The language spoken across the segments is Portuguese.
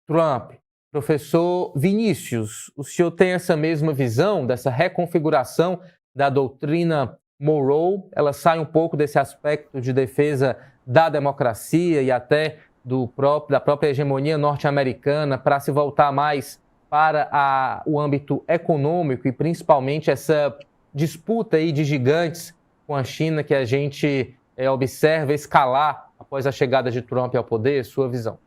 Trump. Professor Vinícius, o senhor tem essa mesma visão dessa reconfiguração da doutrina Monroe? Ela sai um pouco desse aspecto de defesa da democracia e até da própria hegemonia norte-americana para se voltar mais para o âmbito econômico e principalmente essa disputa aí de gigantes com a China que a gente observa escalar após a chegada de Trump ao poder? Sua visão?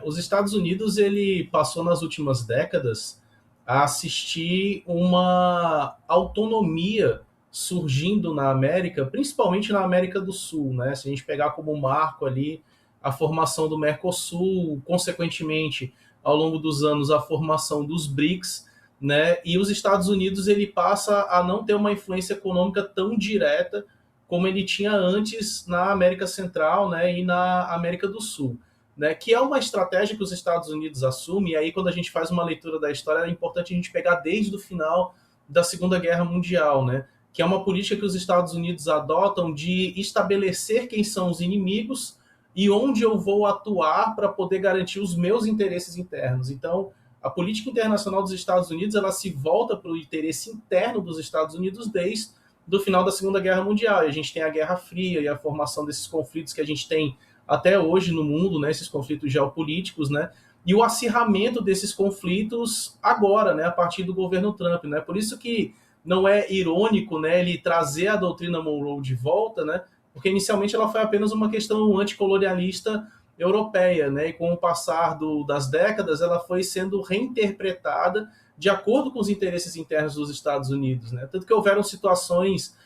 Os Estados Unidos ele passou nas últimas décadas a assistir uma autonomia surgindo na América, principalmente na América do Sul, né? Se a gente pegar como marco ali a formação do Mercosul, consequentemente, ao longo dos anos, a formação dos BRICS, né? E os Estados Unidos ele passa a não ter uma influência econômica tão direta como ele tinha antes na América Central, né? E na América do Sul, né, que é uma estratégia que os Estados Unidos assumem, e aí quando a gente faz uma leitura da história, é importante a gente pegar desde o final da Segunda Guerra Mundial, né, que é uma política que os Estados Unidos adotam de estabelecer quem são os inimigos e onde eu vou atuar para poder garantir os meus interesses internos. Então, a política internacional dos Estados Unidos ela se volta para o interesse interno dos Estados Unidos desde do final da Segunda Guerra Mundial. E a gente tem a Guerra Fria e a formação desses conflitos que a gente tem até hoje no mundo, né, esses conflitos geopolíticos, né, e o acirramento desses conflitos agora, né, a partir do governo Trump, né, por isso que não é irônico, né, ele trazer a doutrina Monroe de volta, né, porque inicialmente ela foi apenas uma questão anticolonialista europeia, né, e com o passar das décadas ela foi sendo reinterpretada de acordo com os interesses internos dos Estados Unidos, né, tanto que houveram situações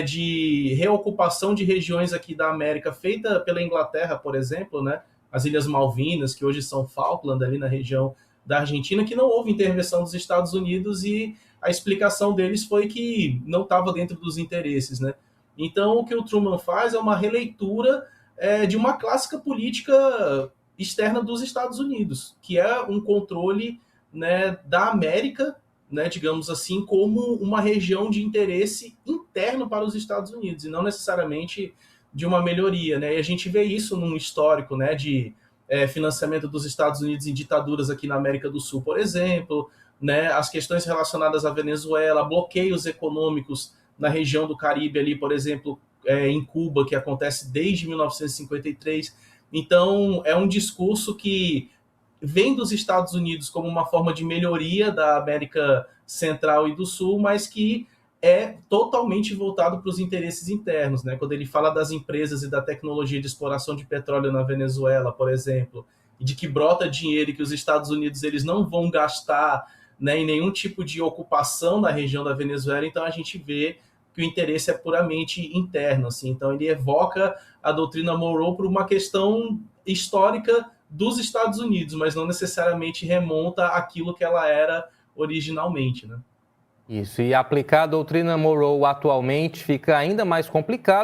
de reocupação de regiões aqui da América feita pela Inglaterra, por exemplo, né? As Ilhas Malvinas, que hoje são Falkland, ali na região da Argentina, que não houve intervenção dos Estados Unidos e a explicação deles foi que não estava dentro dos interesses, né? Então, o que o Truman faz é uma releitura de uma clássica política externa dos Estados Unidos, que é um controle, né, da América, né, digamos assim, como uma região de interesse interno para os Estados Unidos, e não necessariamente de uma melhoria, né? E a gente vê isso num histórico, né, de financiamento dos Estados Unidos em ditaduras aqui na América do Sul, por exemplo, né, as questões relacionadas à Venezuela, bloqueios econômicos na região do Caribe ali, por exemplo, em Cuba, que acontece desde 1953. Então, é um discurso que vem dos Estados Unidos como uma forma de melhoria da América Central e do Sul, mas que é totalmente voltado para os interesses internos, né? Quando ele fala das empresas e da tecnologia de exploração de petróleo na Venezuela, por exemplo, e de que brota dinheiro e que os Estados Unidos eles não vão gastar, né, em nenhum tipo de ocupação na região da Venezuela, então a gente vê que o interesse é puramente interno, assim. Então ele evoca a doutrina Monroe por uma questão histórica dos Estados Unidos, mas não necessariamente remonta àquilo que ela era originalmente, né? Isso, e aplicar a doutrina Monroe atualmente fica ainda mais complicado,